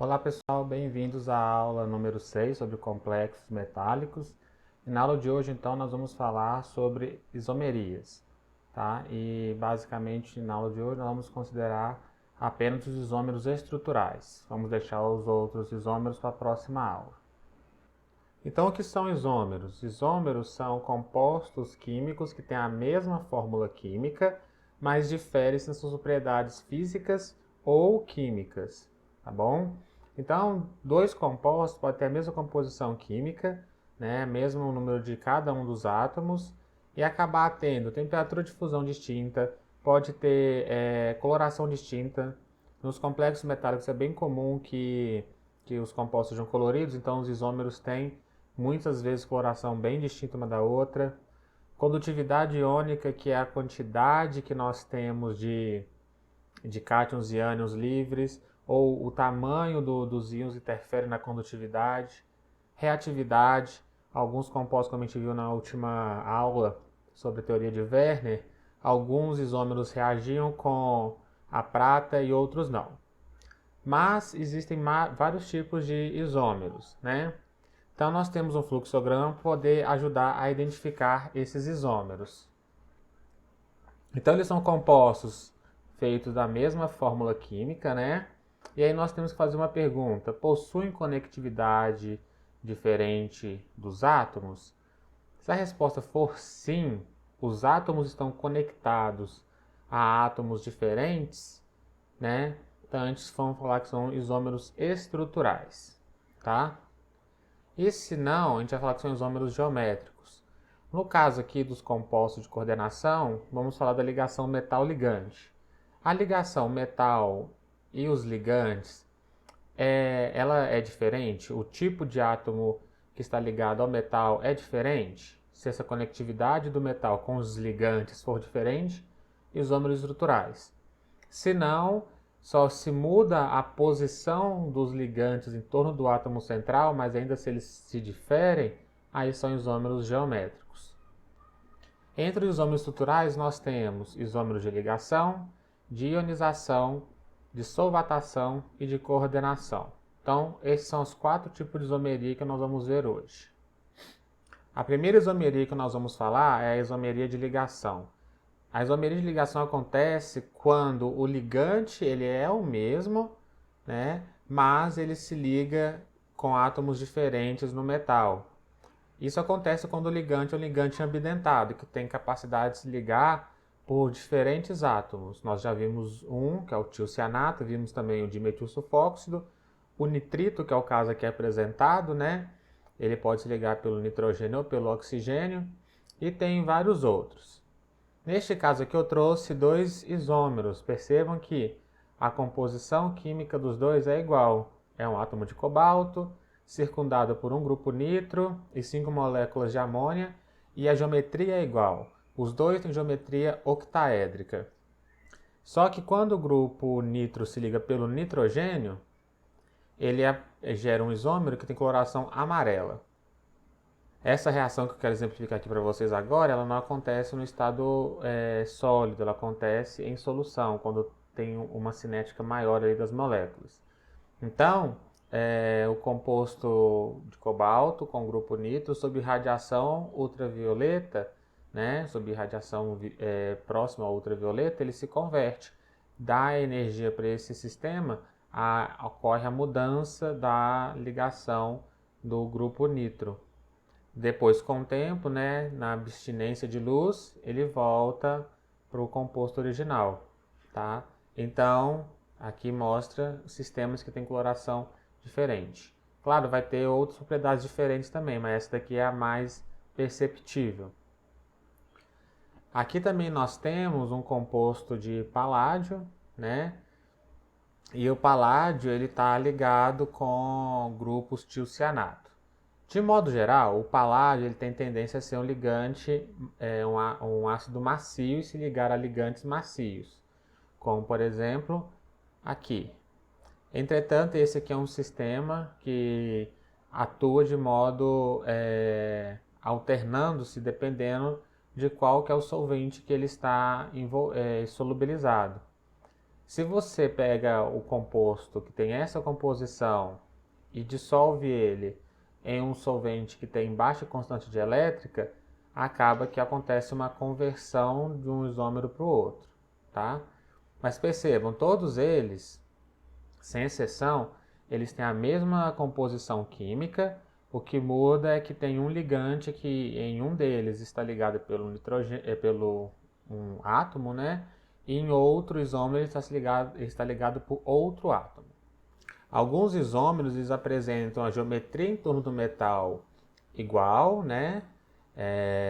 Olá pessoal, bem-vindos à aula número 6 sobre complexos metálicos. E na aula de hoje então nós vamos falar sobre isomerias, tá? E basicamente na aula de hoje nós vamos considerar apenas os isômeros estruturais. Vamos deixar os outros isômeros para a próxima aula. Então o que são isômeros? Isômeros são compostos químicos que têm a mesma fórmula química, mas diferem em suas propriedades físicas ou químicas, tá bom? Então, dois compostos podem ter a mesma composição química, né, mesmo número de cada um dos átomos, e acabar tendo temperatura de fusão distinta, pode ter coloração distinta. Nos complexos metálicos é bem comum que os compostos sejam coloridos, então os isômeros têm muitas vezes coloração bem distinta uma da outra. Condutividade iônica, que é a quantidade que nós temos de cátions e ânions livres, ou o tamanho dos íons interfere na condutividade. Reatividade, alguns compostos, como a gente viu na última aula sobre a teoria de Werner, alguns isômeros reagiam com a prata e outros não. Mas existem vários tipos de isômeros, né? Então nós temos um fluxograma para poder ajudar a identificar esses isômeros. Então eles são compostos feitos da mesma fórmula química, né? E aí nós temos que fazer uma pergunta: possuem conectividade diferente dos átomos? Se a resposta for sim, os átomos estão conectados a átomos diferentes, né? Então antes vamos falar que são isômeros estruturais, tá? E se não, a gente vai falar que são isômeros geométricos. No caso aqui dos compostos de coordenação, vamos falar da ligação metal-ligante. A ligação metal e os ligantes, ela é diferente? O tipo de átomo que está ligado ao metal é diferente? Se essa conectividade do metal com os ligantes for diferente, isômeros estruturais. Se não, só se muda a posição dos ligantes em torno do átomo central, mas ainda se eles se diferem, aí são isômeros geométricos. Entre os isômeros estruturais, nós temos isômeros de ligação, de ionização, de solvatação e de coordenação. Então, esses são os 4 tipos de isomeria que nós vamos ver hoje. A primeira isomeria que nós vamos falar é a isomeria de ligação. A isomeria de ligação acontece quando o ligante ele é o mesmo, né, mas ele se liga com átomos diferentes no metal. Isso acontece quando o ligante é um ligante ambidentado, que tem capacidade de se ligar por diferentes átomos. Nós já vimos um, que é o tiocianato, vimos também o dimetilsulfóxido, o nitrito, que é o caso aqui apresentado, né? Ele pode se ligar pelo nitrogênio ou pelo oxigênio, e tem vários outros. Neste caso aqui eu trouxe dois isômeros. Percebam que a composição química dos dois é igual. É um átomo de cobalto, circundado por um grupo nitro e 5 moléculas de amônia, e a geometria é igual. Os dois têm geometria octaédrica. Só que quando o grupo nitro se liga pelo nitrogênio, ele gera um isômero que tem coloração amarela. Essa reação que eu quero exemplificar aqui para vocês agora, ela não acontece no estado sólido, ela acontece em solução, quando tem uma cinética maior ali das moléculas. Então, o composto de cobalto com grupo nitro, sob radiação ultravioleta, né, sob radiação próxima à ultravioleta, ele se converte. Dá energia para esse sistema, ocorre a mudança da ligação do grupo nitro. Depois, com o tempo, né, na abstinência de luz, ele volta para o composto original, tá? Então, aqui mostra sistemas que têm coloração diferente. Claro, vai ter outras propriedades diferentes também, mas essa daqui é a mais perceptível. Aqui também nós temos um composto de paládio, né? E o paládio ele está ligado com grupos tiocianato. De modo geral, o paládio ele tem tendência a ser um ligante, um ácido macio e se ligar a ligantes macios, como por exemplo aqui. Entretanto, esse aqui é um sistema que atua de modo alternando-se dependendo de qual que é o solvente que ele está solubilizado. Se você pega o composto que tem essa composição e dissolve ele em um solvente que tem baixa constante de elétrica, acaba que acontece uma conversão de um isômero para o outro, tá? Mas percebam, todos eles, sem exceção, eles têm a mesma composição química. O que muda é que tem um ligante que em um deles está ligado pelo nitrogênio, pelo um átomo, né? E em outro isômero está ligado por outro átomo. Alguns isômeros eles apresentam a geometria em torno do metal igual, né?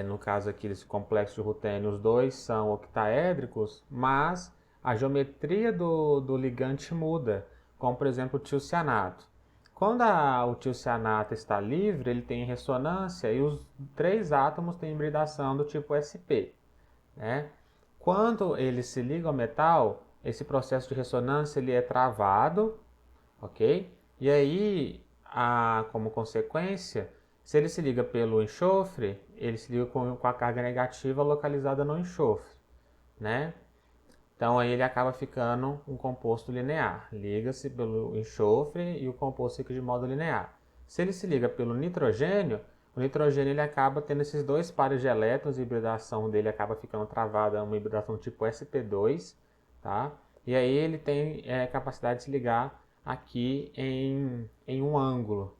No caso aqui desse complexo de rutênio, os dois são octaédricos, mas a geometria do ligante muda, como por exemplo o tiocianato. Quando o tiocianato está livre, ele tem ressonância e os três átomos têm hibridação do tipo sp, né? Quando ele se liga ao metal, esse processo de ressonância ele é travado, ok? E aí, como consequência, se ele se liga pelo enxofre, ele se liga com a carga negativa localizada no enxofre, né? Então aí ele acaba ficando um composto linear. Liga-se pelo enxofre e o composto fica de modo linear. Se ele se liga pelo nitrogênio, o nitrogênio ele acaba tendo esses dois pares de elétrons, a hibridação dele acaba ficando travada, uma hibridação tipo sp2, tá? E aí ele tem capacidade de se ligar aqui em um ângulo.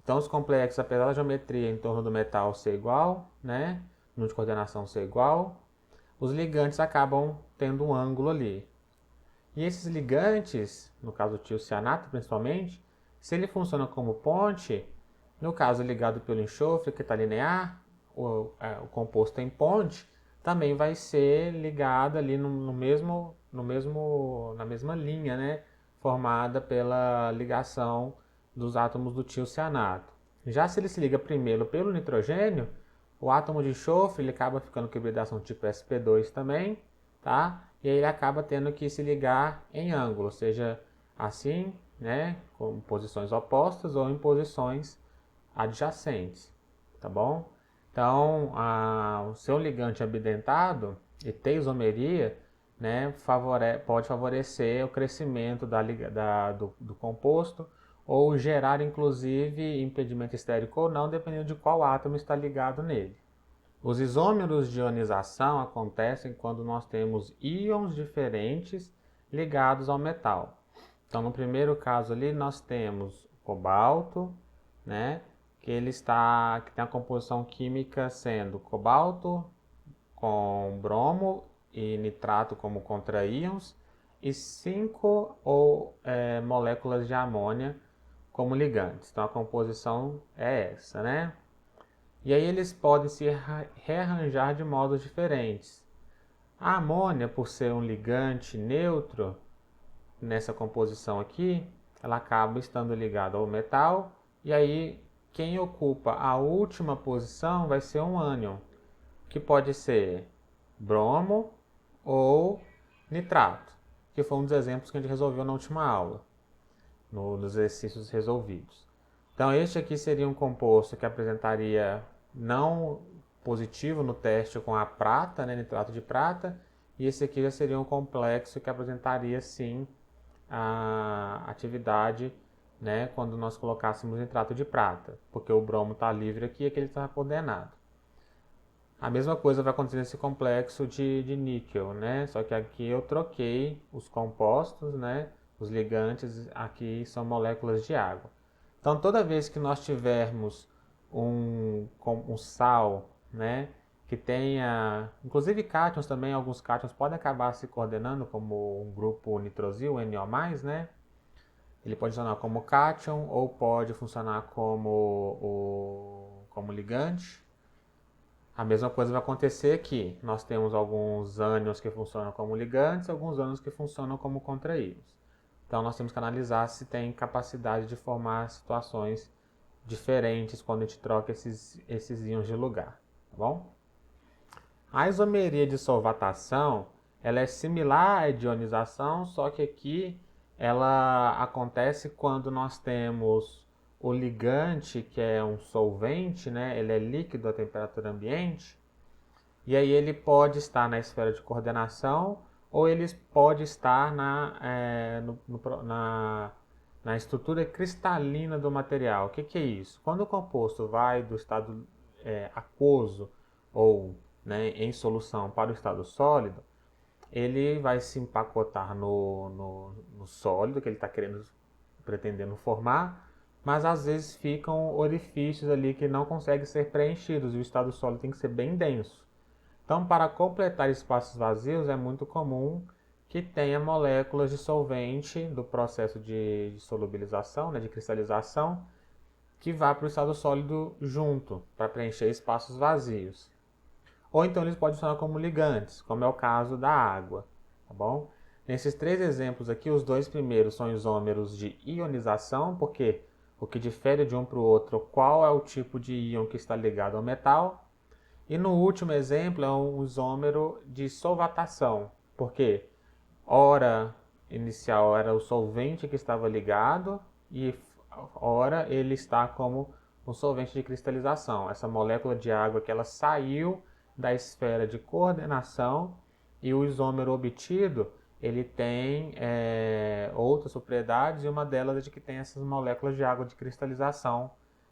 Então os complexos, apesar da geometria em torno do metal ser igual, né? Núcleo de coordenação ser igual, os ligantes acabam tendo um ângulo ali. E esses ligantes, no caso do tiocianato principalmente, se ele funciona como ponte, no caso ligado pelo enxofre, que está linear, o composto em ponte, também vai ser ligado ali na mesma linha, né? Formada pela ligação dos átomos do tiocianato. Já se ele se liga primeiro pelo nitrogênio, o átomo de enxofre ele acaba ficando com hibridação tipo sp2 também, tá? E aí ele acaba tendo que se ligar em ângulo, seja assim, né, com posições opostas ou em posições adjacentes, tá bom? Então, o seu ligante abidentado e ter isomeria, né, pode favorecer o crescimento do composto ou gerar, inclusive, impedimento estérico ou não, dependendo de qual átomo está ligado nele. Os isômeros de ionização acontecem quando nós temos íons diferentes ligados ao metal. Então, no primeiro caso ali, nós temos cobalto, né, que tem a composição química sendo cobalto com bromo e nitrato como contraíons e 5 moléculas de amônia como ligantes. Então, a composição é essa, né? E aí eles podem se rearranjar de modos diferentes. A amônia, por ser um ligante neutro, nessa composição aqui, ela acaba estando ligada ao metal, e aí quem ocupa a última posição vai ser um ânion, que pode ser bromo ou nitrato, que foi um dos exemplos que a gente resolveu na última aula, nos exercícios resolvidos. Então este aqui seria um composto que apresentaria não positivo no teste com a prata, né, nitrato de prata, e esse aqui já seria um complexo que apresentaria sim a atividade, né, quando nós colocássemos nitrato de prata, porque o bromo está livre aqui e aqui ele está coordenado. A mesma coisa vai acontecer nesse complexo de níquel, né? Só que aqui eu troquei os compostos, né? Os ligantes aqui são moléculas de água. Então, toda vez que nós tivermos um sal, né? Que tenha, inclusive cátions também, alguns cátions podem acabar se coordenando como um grupo nitrosil, NO+, né? Ele pode funcionar como cátion ou pode funcionar como ligante. A mesma coisa vai acontecer aqui. Nós temos alguns ânions que funcionam como ligantes e alguns ânions que funcionam como contraíons. Então nós temos que analisar se tem capacidade de formar situações diferentes quando a gente troca esses íons de lugar, tá bom? A isomeria de solvatação, ela é similar à de ionização, só que aqui ela acontece quando nós temos o ligante, que é um solvente, né? Ele é líquido à temperatura ambiente, e aí ele pode estar na esfera de coordenação ou eles podem estar na estrutura cristalina do material. O que é isso? Quando o composto vai do estado aquoso ou, né, em solução para o estado sólido, ele vai se empacotar no sólido que ele está pretendendo formar, mas às vezes ficam orifícios ali que não conseguem ser preenchidos e o estado sólido tem que ser bem denso. Então, para completar espaços vazios, é muito comum que tenha moléculas de solvente do processo de solubilização, né, de cristalização, que vá para o estado sólido junto, para preencher espaços vazios. Ou então eles podem funcionar como ligantes, como é o caso da água, tá bom? Nesses três exemplos aqui, os dois primeiros são isômeros de ionização, porque o que difere de um para o outro, qual é o tipo de íon que está ligado ao metal. E no último exemplo é um isômero de solvatação, porque ora inicial era o solvente que estava ligado e ora ele está como um solvente de cristalização. Essa molécula de água que ela saiu da esfera de coordenação e o isômero obtido ele tem outras propriedades e uma delas é de que tem essas moléculas de água de cristalização,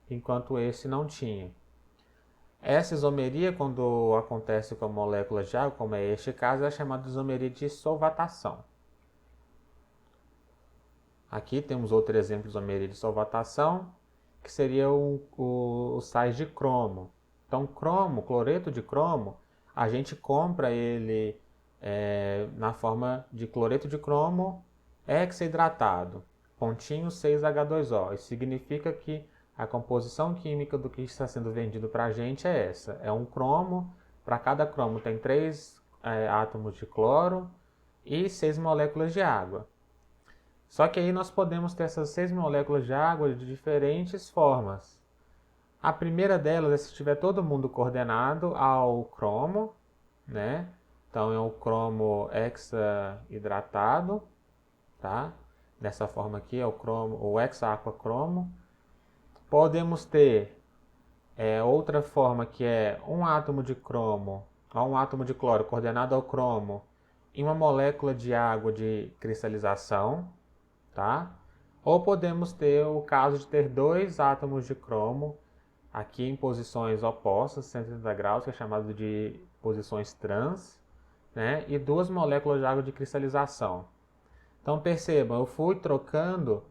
enquanto esse não tinha. Essa isomeria, quando acontece com moléculas de água, como é este caso, é chamada de isomeria de solvatação. Aqui temos outro exemplo de isomeria de solvatação, que seria os sais de cromo. Então, cloreto de cromo, a gente compra ele na forma de cloreto de cromo hexaidratado, pontinho 6H2O. Isso significa que a composição química do que está sendo vendido para a gente é essa. É um cromo, para cada cromo tem 3 átomos de cloro e 6 moléculas de água. Só que aí nós podemos ter essas 6 moléculas de água de diferentes formas. A primeira delas é se tiver todo mundo coordenado ao cromo, né? Então é o cromo hexaidratado, tá? Dessa forma aqui é o hexaquacromo. Podemos ter outra forma que é um átomo de cromo, um átomo de cloro coordenado ao cromo em uma molécula de água de cristalização, tá? Ou podemos ter o caso de ter 2 átomos de cromo aqui em posições opostas, 180 graus, que é chamado de posições trans, né? E 2 moléculas de água de cristalização. Então percebam, eu fui trocando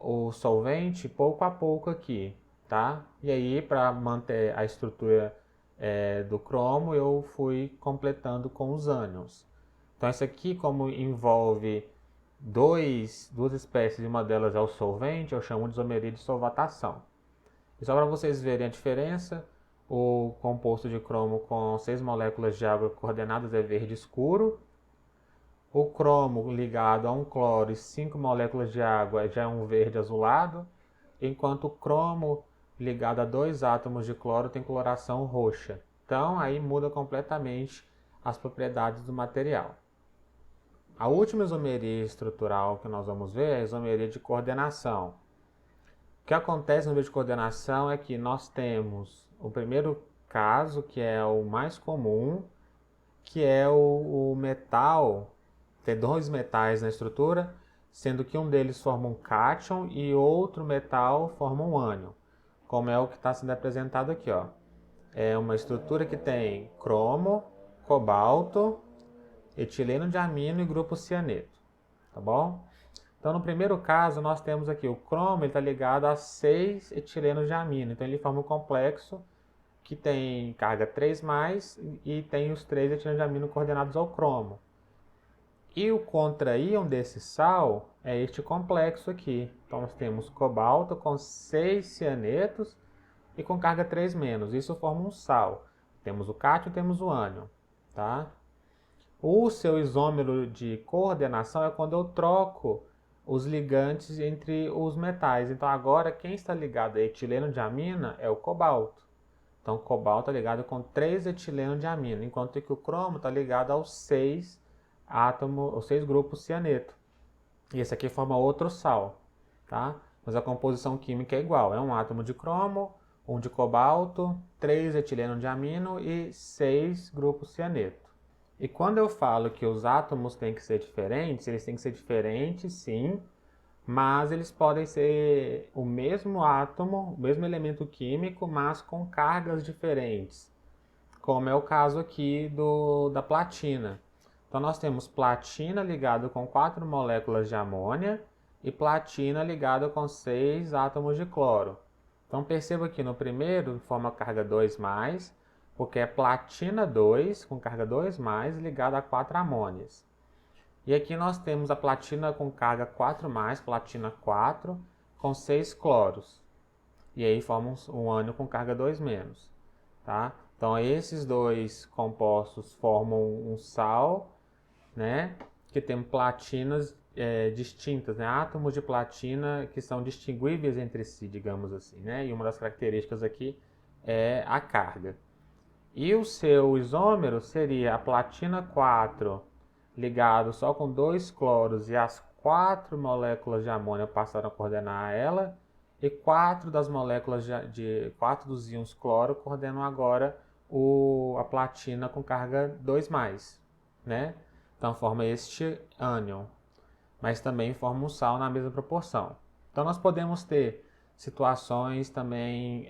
o solvente pouco a pouco aqui, tá? E aí, para manter a estrutura do cromo, eu fui completando com os ânions. Então, isso aqui, como envolve duas espécies e uma delas é o solvente, eu chamo de isomeria de solvatação. E só para vocês verem a diferença, o composto de cromo com 6 moléculas de água coordenadas é verde escuro. O cromo ligado a um cloro e 5 moléculas de água já é um verde azulado, enquanto o cromo ligado a 2 átomos de cloro tem coloração roxa. Então aí muda completamente as propriedades do material. A última isomeria estrutural que nós vamos ver é a isomeria de coordenação. O que acontece no isomeria de coordenação é que nós temos o primeiro caso, que é o mais comum, que é o metal, ter 2 metais na estrutura, sendo que um deles forma um cátion e outro metal forma um ânion, como é o que está sendo apresentado aqui, ó. É uma estrutura que tem cromo, cobalto, etileno de amino e grupo cianeto, tá bom? Então, no primeiro caso, nós temos aqui o cromo, ele está ligado a 6 etilenos de amino, então ele forma um complexo que tem carga 3+, e tem os 3 etilenos de amino coordenados ao cromo. E o contra-íon desse sal é este complexo aqui. Então, nós temos cobalto com 6 cianetos e com carga 3-. Isso forma um sal. Temos o cátion e temos o ânion, tá? O seu isômero de coordenação é quando eu troco os ligantes entre os metais. Então, agora, quem está ligado a etileno de amina é o cobalto. Então, o cobalto está ligado com 3 etileno de amina, enquanto que o cromo está ligado aos 6 átomos, os 6 grupos cianeto. E esse aqui forma outro sal, tá? Mas a composição química é igual. É um átomo de cromo, um de cobalto, 3 etileno de amino e 6 grupos cianeto. E quando eu falo que os átomos têm que ser diferentes, eles têm que ser diferentes, sim, mas eles podem ser o mesmo átomo, o mesmo elemento químico, mas com cargas diferentes, como é o caso aqui da platina. Então nós temos platina ligado com 4 moléculas de amônia e platina ligada com 6 átomos de cloro. Então perceba que no primeiro forma carga 2+, porque é platina 2 com carga 2+, ligada a 4 amônias. E aqui nós temos a platina com carga 4+, platina 4, com 6 cloros. E aí forma um ânion com carga 2-. Tá? Então esses dois compostos formam um sal, né? Que tem platinas distintas, né? Átomos de platina que são distinguíveis entre si, digamos assim, né? E uma das características aqui é a carga. E o seu isômero seria a platina 4 ligado só com 2 cloros e as 4 moléculas de amônia passaram a coordenar ela, e 4 das moléculas 4 dos íons cloro coordenam agora a platina com carga 2+, né? Então forma este ânion, mas também forma um sal na mesma proporção. Então nós podemos ter situações também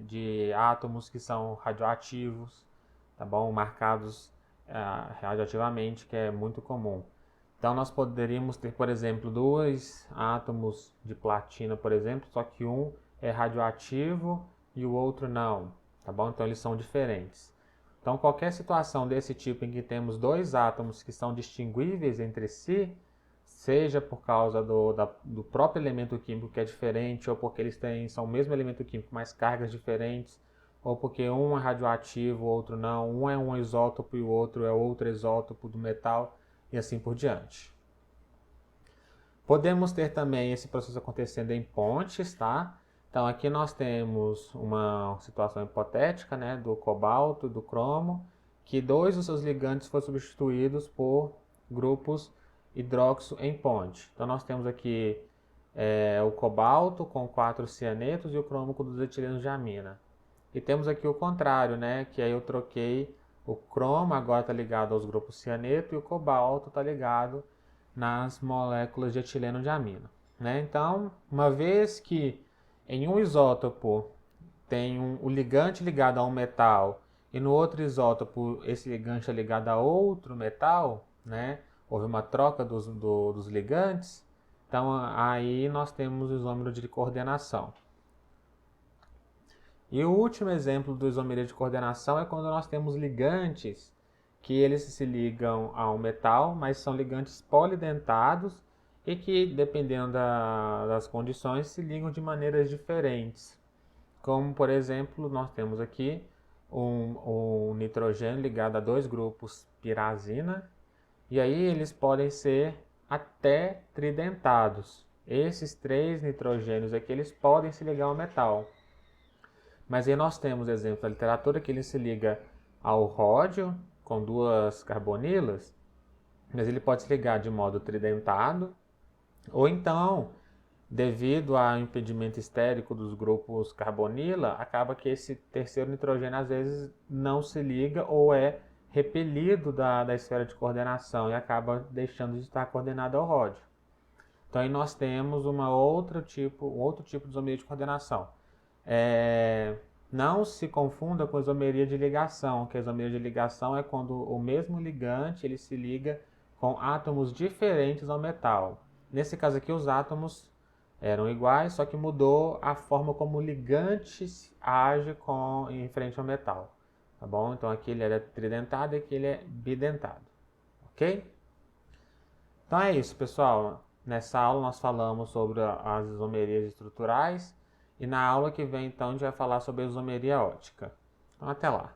de átomos que são radioativos, tá bom? Marcados radioativamente, que é muito comum. Então nós poderíamos ter, por exemplo, 2 átomos de platina, por exemplo, só que um é radioativo e o outro não, tá bom? Então eles são diferentes. Então qualquer situação desse tipo em que temos 2 átomos que são distinguíveis entre si, seja por causa do próprio elemento químico que é diferente, ou porque eles são o mesmo elemento químico, mas cargas diferentes, ou porque um é radioativo, o outro não, um é um isótopo e o outro é outro isótopo do metal, e assim por diante. Podemos ter também esse processo acontecendo em pontes, tá? Então aqui nós temos uma situação hipotética, né, do cobalto, do cromo, que 2 dos seus ligantes foram substituídos por grupos hidróxido em ponte. Então nós temos aqui o cobalto com 4 cianetos e o cromo com 2 etilenos de amina. E temos aqui o contrário, né? Que aí eu troquei o cromo, agora está ligado aos grupos cianeto, e o cobalto está ligado nas moléculas de etileno de amina, né? Então, uma vez que em um isótopo tem o ligante ligado a um metal e no outro isótopo esse ligante é ligado a outro metal, né? Houve uma troca dos ligantes, então aí nós temos o isômero de coordenação. E o último exemplo do isomeria de coordenação é quando nós temos ligantes que eles se ligam a um metal, mas são ligantes polidentados e que, dependendo das condições, se ligam de maneiras diferentes. Como, por exemplo, nós temos aqui um nitrogênio ligado a 2 grupos pirazina, e aí eles podem ser até tridentados. Esses 3 nitrogênios aqui, eles podem se ligar ao metal. Mas aí nós temos exemplo da literatura que ele se liga ao ródio com 2 carbonilas, mas ele pode se ligar de modo tridentado, ou então, devido ao impedimento estérico dos grupos carbonila, acaba que esse terceiro nitrogênio às vezes não se liga ou é repelido da esfera de coordenação e acaba deixando de estar coordenado ao ródio. Então aí nós temos um outro tipo de isomeria de coordenação. Não se confunda com isomeria de ligação, que a isomeria de ligação é quando o mesmo ligante ele se liga com átomos diferentes ao metal. Nesse caso aqui, os átomos eram iguais, só que mudou a forma como o ligante age em frente ao metal. Tá bom? Então aqui ele é tridentado e aqui ele é bidentado. Ok? Então é isso, pessoal. Nessa aula nós falamos sobre as isomerias estruturais. E na aula que vem, então, a gente vai falar sobre a isomeria óptica. Então, até lá!